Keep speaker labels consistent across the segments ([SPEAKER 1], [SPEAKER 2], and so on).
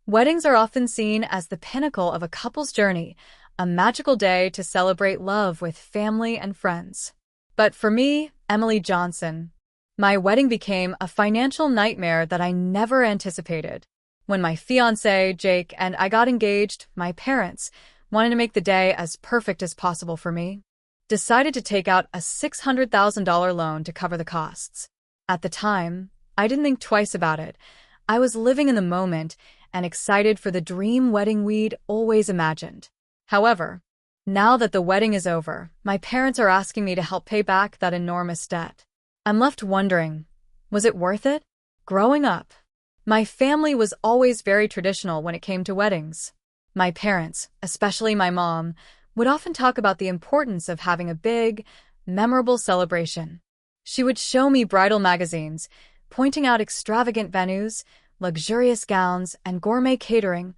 [SPEAKER 1] Weddings are often seen as the pinnacle of a couple's journey, a magical day to celebrate love with family and friends. But for me, Emily Johnson, my wedding became a financial nightmare that I never anticipated. When my fiancé, Jake, and I got engaged, my parents, wanting to make the day as perfect as possible for me, decided to take out a $600,000 loan to cover the costs. At the time, I didn't think twice about it. I was living in the moment and excited for the dream wedding we'd always imagined. However, now that the wedding is over, my parents are asking me to help pay back that enormous debt. I'm left wondering, was it worth it? Growing up, my family was always very traditional when it came to weddings. My parents, especially my mom, would often talk about the importance of having a big, memorable celebration. She would show me bridal magazines, pointing out extravagant venues, luxurious gowns, and gourmet catering,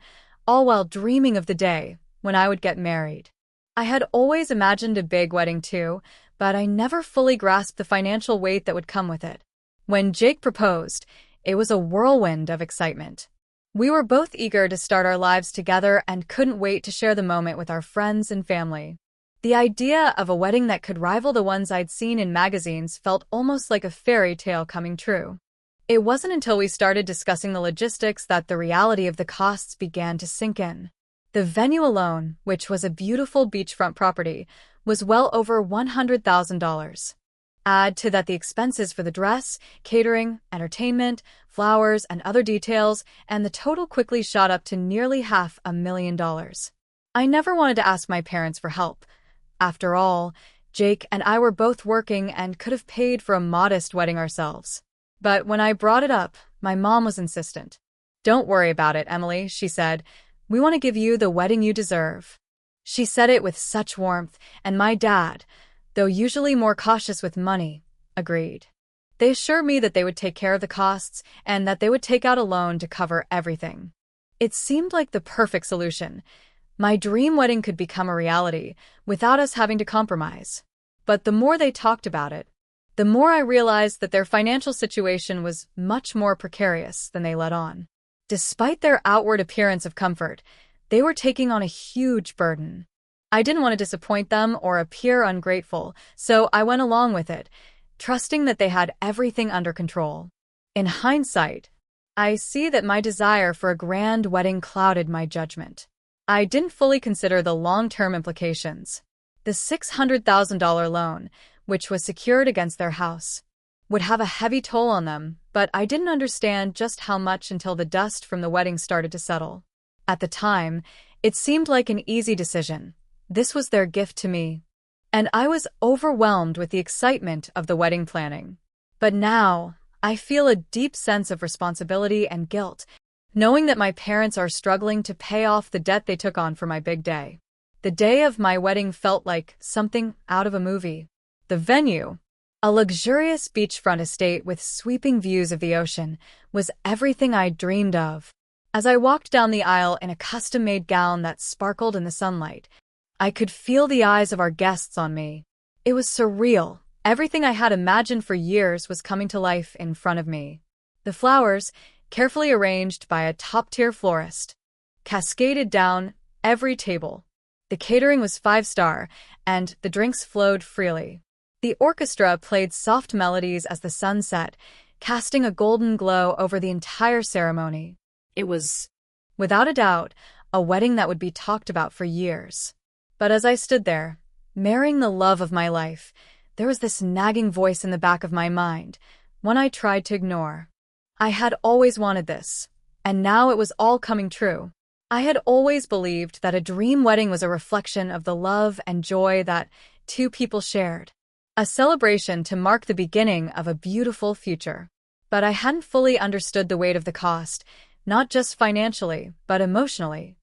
[SPEAKER 1] all while dreaming of the day when I would get married. I had always imagined a big wedding too, but I never fully grasped the financial weight that would come with it. When Jake proposed, it was a whirlwind of excitement. We were both eager to start our lives together and couldn't wait to share the moment with our friends and family. The idea of a wedding that could rival the ones I'd seen in magazines felt almost like a fairy tale coming true. It wasn't until we started discussing the logistics that the reality of the costs began to sink in. The venue alone, which was a beautiful beachfront property, was well over $100,000. Add to that the expenses for the dress, catering, entertainment, flowers, and other details, and the total quickly shot up to nearly $500,000. I never wanted to ask my parents for help. After all, Jake and I were both working and could have paid for a modest wedding ourselves. But when I brought it up, my mom was insistent. "Don't worry about it, Emily," she said. "We want to give you the wedding you deserve." She said it with such warmth, and my dad, though usually more cautious with money, agreed. They assured me that they would take care of the costs and that they would take out a loan to cover everything. It seemed like the perfect solution. My dream wedding could become a reality without us having to compromise. But the more they talked about it, the more I realized that their financial situation was much more precarious than they let on. Despite their outward appearance of comfort, they were taking on a huge burden. I didn't want to disappoint them or appear ungrateful, so I went along with it, trusting that they had everything under control. In hindsight, I see that my desire for a grand wedding clouded my judgment. I didn't fully consider the long-term implications. The $600,000 loan, which was secured against their house, would have a heavy toll on them, but I didn't understand just how much until the dust from the wedding started to settle. At the time, it seemed like an easy decision. This was their gift to me, and I was overwhelmed with the excitement of the wedding planning. But now, I feel a deep sense of responsibility and guilt, knowing that my parents are struggling to pay off the debt they took on for my big day. The day of my wedding felt like something out of a movie. The venue, a luxurious beachfront estate with sweeping views of the ocean, was everything I dreamed of. As I walked down the aisle in a custom-made gown that sparkled in the sunlight, I could feel the eyes of our guests on me. It was surreal. Everything I had imagined for years was coming to life in front of me. The flowers, carefully arranged by a top-tier florist, cascaded down every table. The catering was 5-star, and the drinks flowed freely. The orchestra played soft melodies as the sun set, casting a golden glow over the entire ceremony. It was, without a doubt, a wedding that would be talked about for years. But as I stood there, marrying the love of my life, there was this nagging voice in the back of my mind, one I tried to ignore. I had always wanted this, and now it was all coming true. I had always believed that a dream wedding was a reflection of the love and joy that two people shared, a celebration to mark the beginning of a beautiful future. But I hadn't fully understood the weight of the cost, not just financially, but emotionally.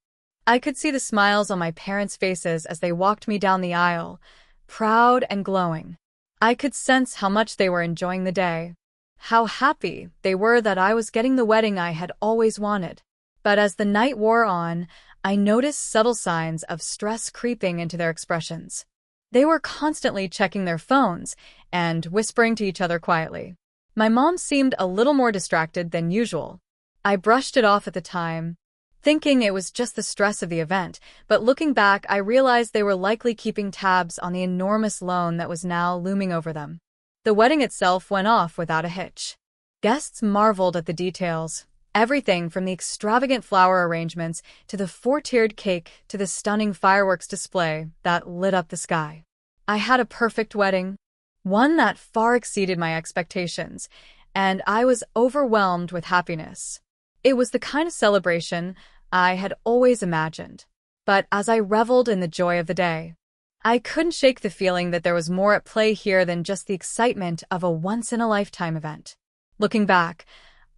[SPEAKER 1] I could see the smiles on my parents' faces as they walked me down the aisle, proud and glowing. I could sense how much they were enjoying the day, how happy they were that I was getting the wedding I had always wanted. But as the night wore on, I noticed subtle signs of stress creeping into their expressions. They were constantly checking their phones and whispering to each other quietly. My mom seemed a little more distracted than usual. I brushed it off at the time, thinking it was just the stress of the event, but looking back, I realized they were likely keeping tabs on the enormous loan that was now looming over them. The wedding itself went off without a hitch. Guests marveled at the details. Everything from the extravagant flower arrangements to the four-tiered cake to the stunning fireworks display that lit up the sky. I had a perfect wedding, one that far exceeded my expectations, and I was overwhelmed with happiness. It was the kind of celebration I had always imagined. But as I reveled in the joy of the day, I couldn't shake the feeling that there was more at play here than just the excitement of a once-in-a-lifetime event. Looking back,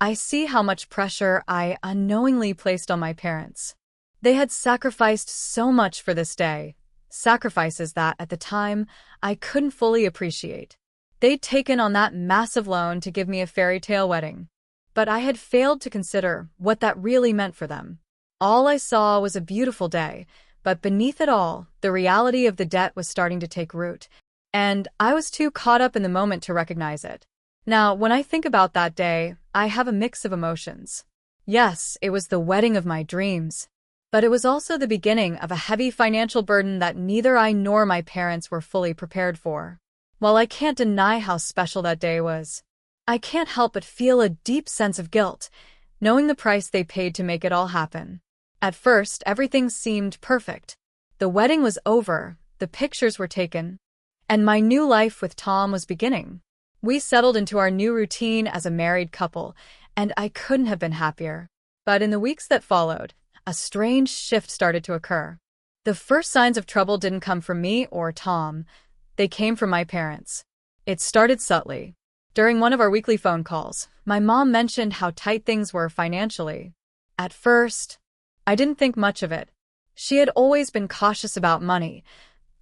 [SPEAKER 1] I see how much pressure I unknowingly placed on my parents. They had sacrificed so much for this day, sacrifices that, at the time, I couldn't fully appreciate. They'd taken on that massive loan to give me a fairy tale wedding, but I had failed to consider what that really meant for them. All I saw was a beautiful day, but beneath it all, the reality of the debt was starting to take root, and I was too caught up in the moment to recognize it. Now, when I think about that day, I have a mix of emotions. Yes, it was the wedding of my dreams, but it was also the beginning of a heavy financial burden that neither I nor my parents were fully prepared for. While I can't deny how special that day was, I can't help but feel a deep sense of guilt, knowing the price they paid to make it all happen. At first, everything seemed perfect. The wedding was over, the pictures were taken, and my new life with Tom was beginning. We settled into our new routine as a married couple, and I couldn't have been happier. But in the weeks that followed, a strange shift started to occur. The first signs of trouble didn't come from me or Tom. They came from my parents. It started subtly. During one of our weekly phone calls, my mom mentioned how tight things were financially. At first, I didn't think much of it. She had always been cautious about money,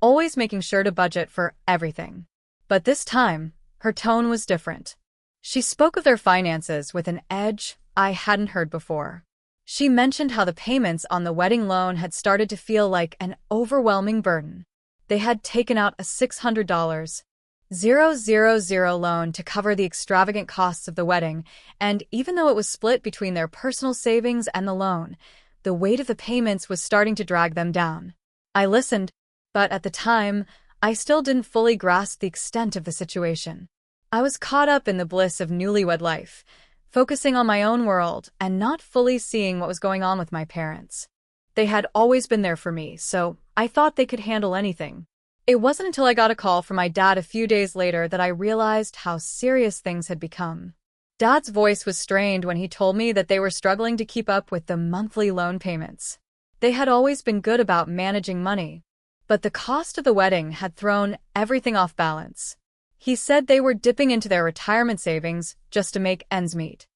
[SPEAKER 1] always making sure to budget for everything. But this time, her tone was different. She spoke of their finances with an edge I hadn't heard before. She mentioned how the payments on the wedding loan had started to feel like an overwhelming burden. They had taken out a $600,000 loan to cover the extravagant costs of the wedding, and even though it was split between their personal savings and the loan, the weight of the payments was starting to drag them down. I listened, but at the time, I still didn't fully grasp the extent of the situation. I was caught up in the bliss of newlywed life, focusing on my own world and not fully seeing what was going on with my parents. They had always been there for me, so I thought they could handle anything. It wasn't until I got a call from my dad a few days later that I realized how serious things had become. Dad's voice was strained when he told me that they were struggling to keep up with the monthly loan payments. They had always been good about managing money, but the cost of the wedding had thrown everything off balance. He said they were dipping into their retirement savings just to make ends meet.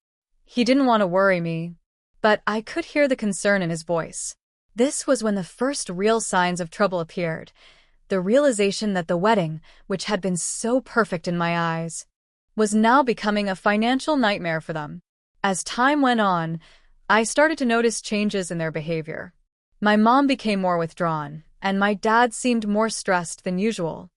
[SPEAKER 1] He didn't want to worry me, but I could hear the concern in his voice. This was when the first real signs of trouble appeared, the realization that the wedding, which had been so perfect in my eyes, was now becoming a financial nightmare for them. As time went on, I started to notice changes in their behavior. My mom became more withdrawn, and my dad seemed more stressed than usual.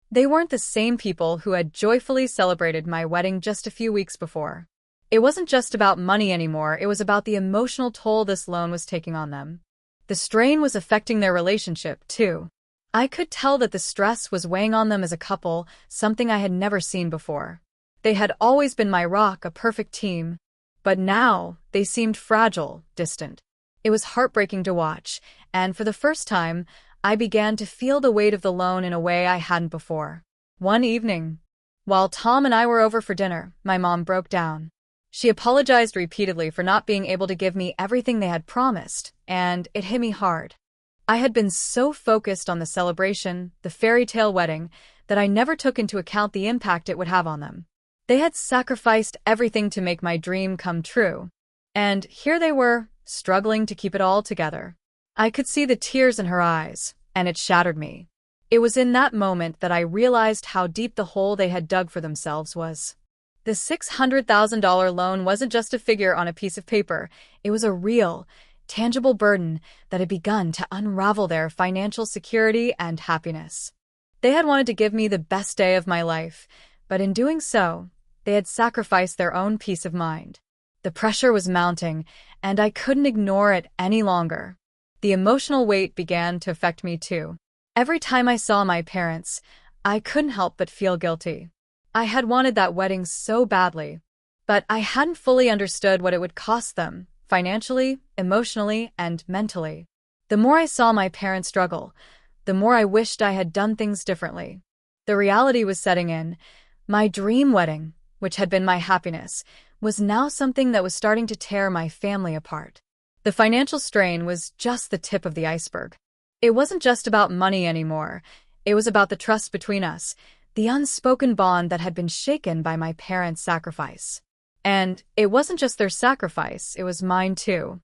[SPEAKER 1] They weren't the same people who had joyfully celebrated my wedding just a few weeks before. It wasn't just about money anymore, it was about the emotional toll this loan was taking on them. The strain was affecting their relationship, too. I could tell that the stress was weighing on them as a couple, something I had never seen before. They had always been my rock, a perfect team, but now they seemed fragile, distant. It was heartbreaking to watch, and for the first time, I began to feel the weight of the loan in a way I hadn't before. One evening, while Tom and I were over for dinner, my mom broke down. She apologized repeatedly for not being able to give me everything they had promised, and it hit me hard. I had been so focused on the celebration, the fairy tale wedding, that I never took into account the impact it would have on them. They had sacrificed everything to make my dream come true, and here they were, struggling to keep it all together. I could see the tears in her eyes, and it shattered me. It was in that moment that I realized how deep the hole they had dug for themselves was. The $600,000 loan wasn't just a figure on a piece of paper, it was a real, tangible burden that had begun to unravel their financial security and happiness. They had wanted to give me the best day of my life, but in doing so, they had sacrificed their own peace of mind. The pressure was mounting, and I couldn't ignore it any longer. The emotional weight began to affect me too. Every time I saw my parents, I couldn't help but feel guilty. I had wanted that wedding so badly, but I hadn't fully understood what it would cost them, financially, emotionally, and mentally. The more I saw my parents struggle, the more I wished I had done things differently. The reality was setting in. My dream wedding, which had been my happiness, was now something that was starting to tear my family apart. The financial strain was just the tip of the iceberg. It wasn't just about money anymore. It was about the trust between us, the unspoken bond that had been shaken by my parents' sacrifice. And it wasn't just their sacrifice, it was mine too.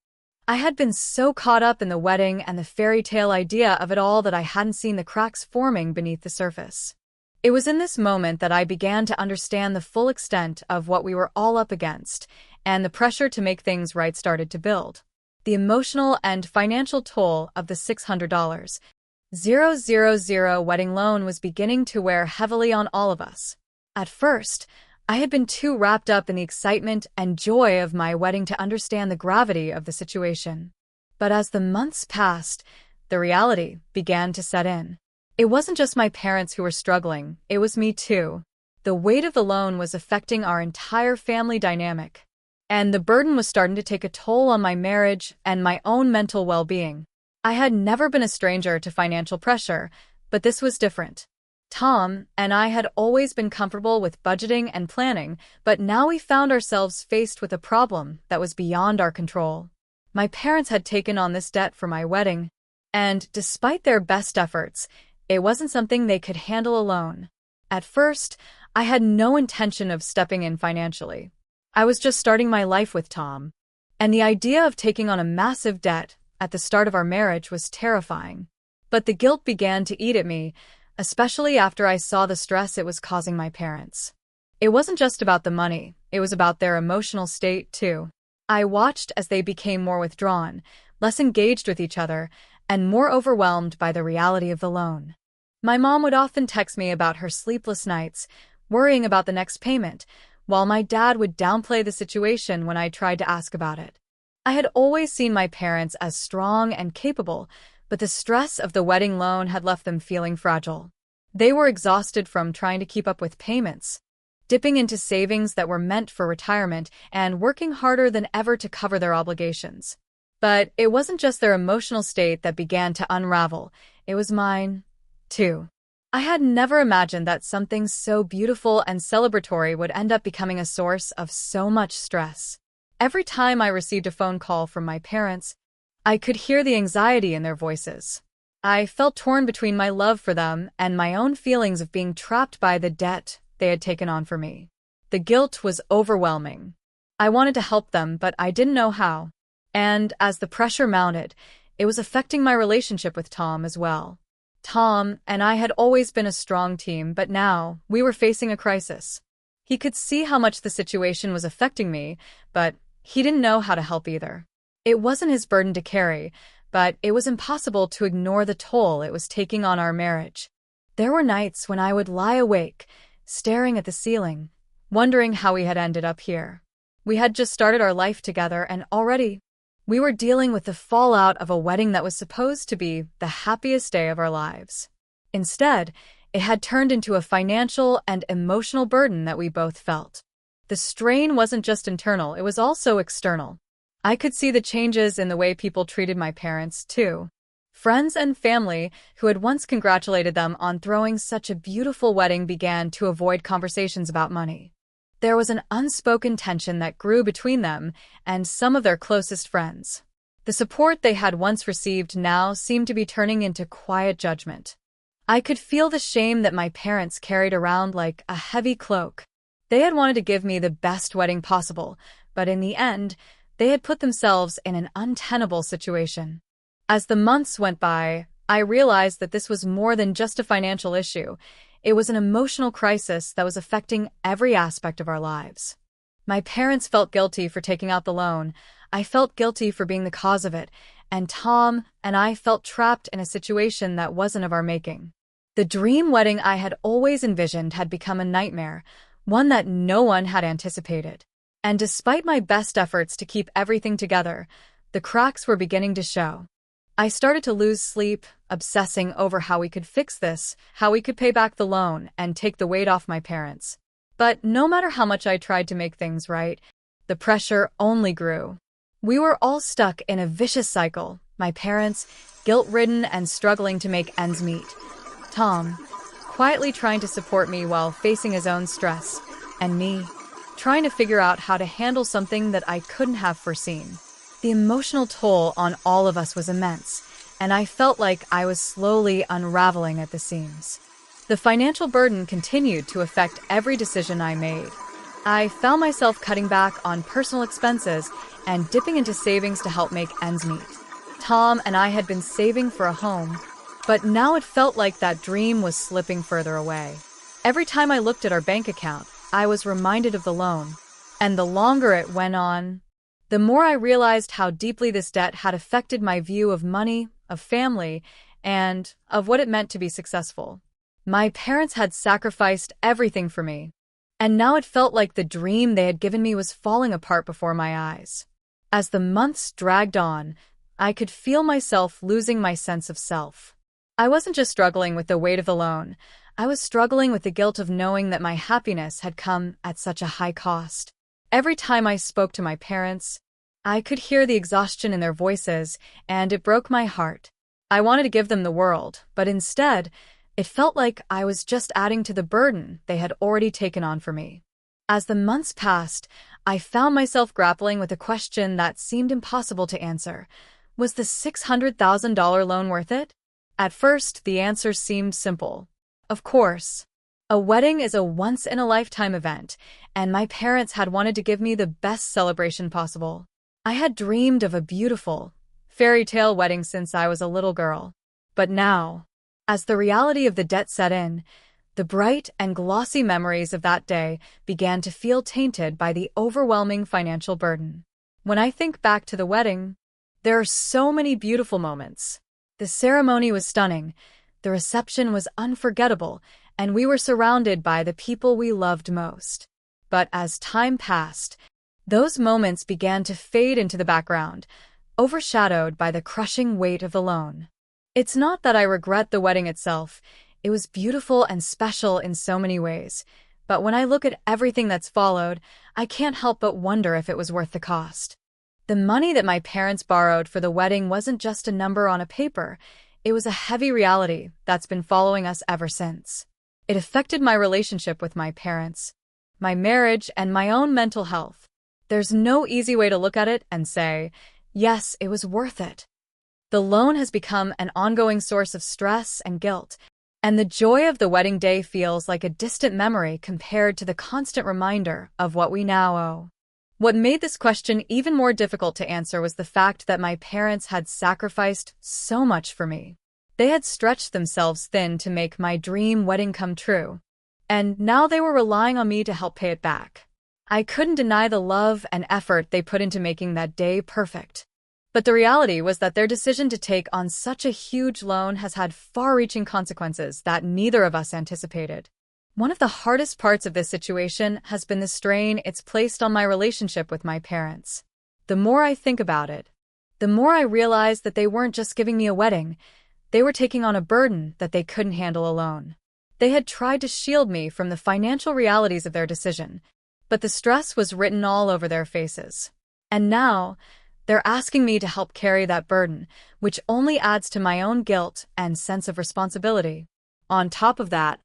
[SPEAKER 1] I had been so caught up in the wedding and the fairy tale idea of it all that I hadn't seen the cracks forming beneath the surface. It was in this moment that I began to understand the full extent of what we were all up against, and the pressure to make things right started to build. The emotional and financial toll of the $600,000 wedding loan was beginning to wear heavily on all of us. At first, I had been too wrapped up in the excitement and joy of my wedding to understand the gravity of the situation. But as the months passed, the reality began to set in. It wasn't just my parents who were struggling, it was me too. The weight of the loan was affecting our entire family dynamic, and the burden was starting to take a toll on my marriage and my own mental well-being. I had never been a stranger to financial pressure, but this was different. Tom and I had always been comfortable with budgeting and planning, but now we found ourselves faced with a problem that was beyond our control. My parents had taken on this debt for my wedding, and despite their best efforts, it wasn't something they could handle alone. At first, I had no intention of stepping in financially. I was just starting my life with Tom, and the idea of taking on a massive debt at the start of our marriage was terrifying. But the guilt began to eat at me, especially after I saw the stress it was causing my parents. It wasn't just about the money, it was about their emotional state too. I watched as they became more withdrawn, less engaged with each other, and more overwhelmed by the reality of the loan. My mom would often text me about her sleepless nights, worrying about the next payment, while my dad would downplay the situation when I tried to ask about it. I had always seen my parents as strong and capable, but the stress of the wedding loan had left them feeling fragile. They were exhausted from trying to keep up with payments, dipping into savings that were meant for retirement, and working harder than ever to cover their obligations. But it wasn't just their emotional state that began to unravel, it was mine, too. I had never imagined that something so beautiful and celebratory would end up becoming a source of so much stress. Every time I received a phone call from my parents, I could hear the anxiety in their voices. I felt torn between my love for them and my own feelings of being trapped by the debt they had taken on for me. The guilt was overwhelming. I wanted to help them, but I didn't know how. And as the pressure mounted, it was affecting my relationship with Tom as well. Tom and I had always been a strong team, but now we were facing a crisis. He could see how much the situation was affecting me, but he didn't know how to help either. It wasn't his burden to carry, but it was impossible to ignore the toll it was taking on our marriage. There were nights when I would lie awake, staring at the ceiling, wondering how we had ended up here. We had just started our life together, and already we were dealing with the fallout of a wedding that was supposed to be the happiest day of our lives. Instead, it had turned into a financial and emotional burden that we both felt. The strain wasn't just internal, it was also external. I could see the changes in the way people treated my parents, too. Friends and family who had once congratulated them on throwing such a beautiful wedding began to avoid conversations about money. There was an unspoken tension that grew between them and some of their closest friends. The support they had once received now seemed to be turning into quiet judgment. I could feel the shame that my parents carried around like a heavy cloak. They had wanted to give me the best wedding possible, but in the end, they had put themselves in an untenable situation. As the months went by, I realized that this was more than just a financial issue. It was an emotional crisis that was affecting every aspect of our lives. My parents felt guilty for taking out the loan. I felt guilty for being the cause of it, and Tom and I felt trapped in a situation that wasn't of our making. The dream wedding I had always envisioned had become a nightmare, one that no one had anticipated. And despite my best efforts to keep everything together, the cracks were beginning to show. I started to lose sleep, obsessing over how we could fix this, how we could pay back the loan, and take the weight off my parents. But no matter how much I tried to make things right, the pressure only grew. We were all stuck in a vicious cycle, my parents, guilt-ridden and struggling to make ends meet. Tom, quietly trying to support me while facing his own stress, and me, trying to figure out how to handle something that I couldn't have foreseen. The emotional toll on all of us was immense, and I felt like I was slowly unraveling at the seams. The financial burden continued to affect every decision I made. I found myself cutting back on personal expenses and dipping into savings to help make ends meet. Tom and I had been saving for a home, but now it felt like that dream was slipping further away. Every time I looked at our bank account, I was reminded of the loan, and the longer it went on, the more I realized how deeply this debt had affected my view of money, of family, and of what it meant to be successful. My parents had sacrificed everything for me, and now it felt like the dream they had given me was falling apart before my eyes. As the months dragged on, I could feel myself losing my sense of self. I wasn't just struggling with the weight of the loan. I was struggling with the guilt of knowing that my happiness had come at such a high cost. Every time I spoke to my parents, I could hear the exhaustion in their voices, and it broke my heart. I wanted to give them the world, but instead, it felt like I was just adding to the burden they had already taken on for me. As the months passed, I found myself grappling with a question that seemed impossible to answer. Was the $600,000 loan worth it? At first, the answer seemed simple. Of course. A wedding is a once-in-a-lifetime event, and my parents had wanted to give me the best celebration possible. I had dreamed of a beautiful, fairy tale wedding since I was a little girl. But now, as the reality of the debt set in, the bright and glossy memories of that day began to feel tainted by the overwhelming financial burden. When I think back to the wedding, there are so many beautiful moments. The ceremony was stunning, the reception was unforgettable, and we were surrounded by the people we loved most. But as time passed, those moments began to fade into the background, overshadowed by the crushing weight of the loan. It's not that I regret the wedding itself. It was beautiful and special in so many ways. But when I look at everything that's followed, I can't help but wonder if it was worth the cost. The money that my parents borrowed for the wedding wasn't just a number on a paper. It was a heavy reality that's been following us ever since. It affected my relationship with my parents, my marriage, and my own mental health. There's no easy way to look at it and say, yes, it was worth it. The loan has become an ongoing source of stress and guilt, and the joy of the wedding day feels like a distant memory compared to the constant reminder of what we now owe. What made this question even more difficult to answer was the fact that my parents had sacrificed so much for me. They had stretched themselves thin to make my dream wedding come true, and now they were relying on me to help pay it back. I couldn't deny the love and effort they put into making that day perfect. But the reality was that their decision to take on such a huge loan has had far-reaching consequences that neither of us anticipated. One of the hardest parts of this situation has been the strain it's placed on my relationship with my parents. The more I think about it, the more I realize that they weren't just giving me a wedding, they were taking on a burden that they couldn't handle alone. They had tried to shield me from the financial realities of their decision, but the stress was written all over their faces. And now, they're asking me to help carry that burden, which only adds to my own guilt and sense of responsibility. On top of that,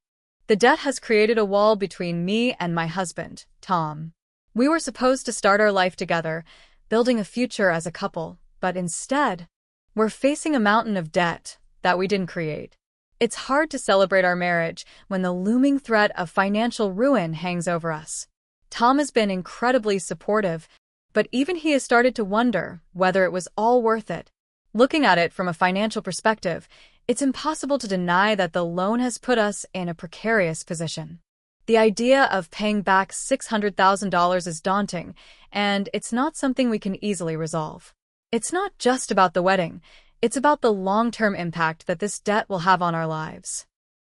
[SPEAKER 1] the debt has created a wall between me and my husband, Tom. We were supposed to start our life together, building a future as a couple, but instead, we're facing a mountain of debt that we didn't create. It's hard to celebrate our marriage when the looming threat of financial ruin hangs over us. Tom has been incredibly supportive, but even he has started to wonder whether it was all worth it. Looking at it from a financial perspective, it's impossible to deny that the loan has put us in a precarious position. The idea of paying back $600,000 is daunting, and it's not something we can easily resolve. It's not just about the wedding, it's about the long-term impact that this debt will have on our lives.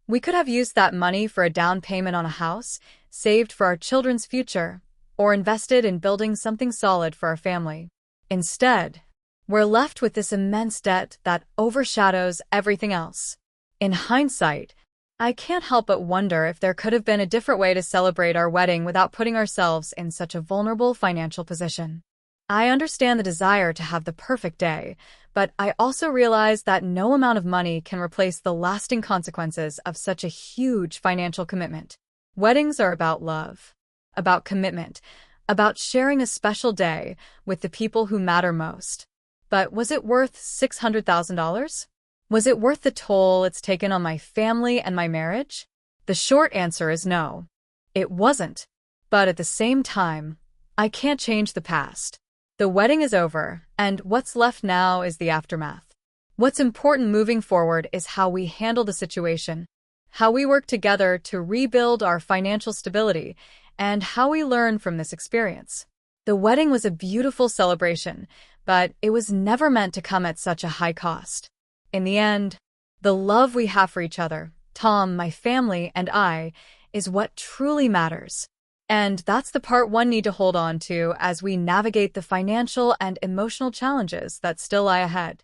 [SPEAKER 1] We could have used that money for a down payment on a house, saved for our children's future, or invested in building something solid for our family. Instead, we're left with this immense debt that overshadows everything else. In hindsight, I can't help but wonder if there could have been a different way to celebrate our wedding without putting ourselves in such a vulnerable financial position. I understand the desire to have the perfect day, but I also realize that no amount of money can replace the lasting consequences of such a huge financial commitment. Weddings are about love, about commitment, about sharing a special day with the people who matter most. But was it worth $600,000? Was it worth the toll it's taken on my family and my marriage? The short answer is no. It wasn't. But at the same time, I can't change the past. The wedding is over, and what's left now is the aftermath. What's important moving forward is how we handle the situation, how we work together to rebuild our financial stability, and how we learn from this experience. The wedding was a beautiful celebration, but it was never meant to come at such a high cost. In the end, the love we have for each other, Tom, my family, and I, is what truly matters. And that's the part one need to hold on to as we navigate the financial and emotional challenges that still lie ahead.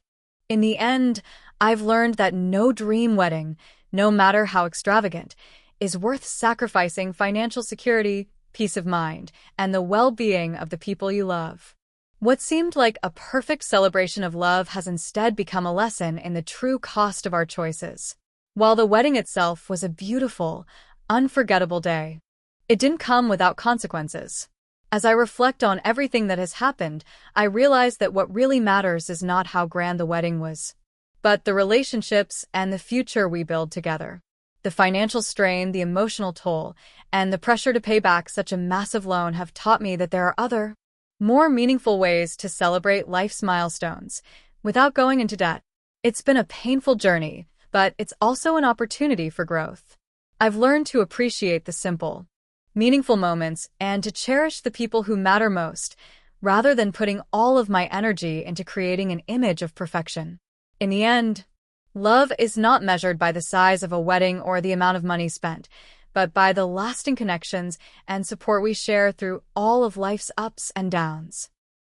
[SPEAKER 1] In the end, I've learned that no dream wedding, no matter how extravagant, is worth sacrificing financial security, peace of mind, and the well-being of the people you love. What seemed like a perfect celebration of love has instead become a lesson in the true cost of our choices. While the wedding itself was a beautiful, unforgettable day, it didn't come without consequences. As I reflect on everything that has happened, I realize that what really matters is not how grand the wedding was, but the relationships and the future we build together. The financial strain, the emotional toll, and the pressure to pay back such a massive loan have taught me that there are other, more meaningful ways to celebrate life's milestones without going into debt. It's been a painful journey, but it's also an opportunity for growth. I've learned to appreciate the simple, meaningful moments and to cherish the people who matter most, rather than putting all of my energy into creating an image of perfection. In the end, love is not measured by the size of a wedding or the amount of money spent, but by the lasting connections and support we share through all of life's ups and downs.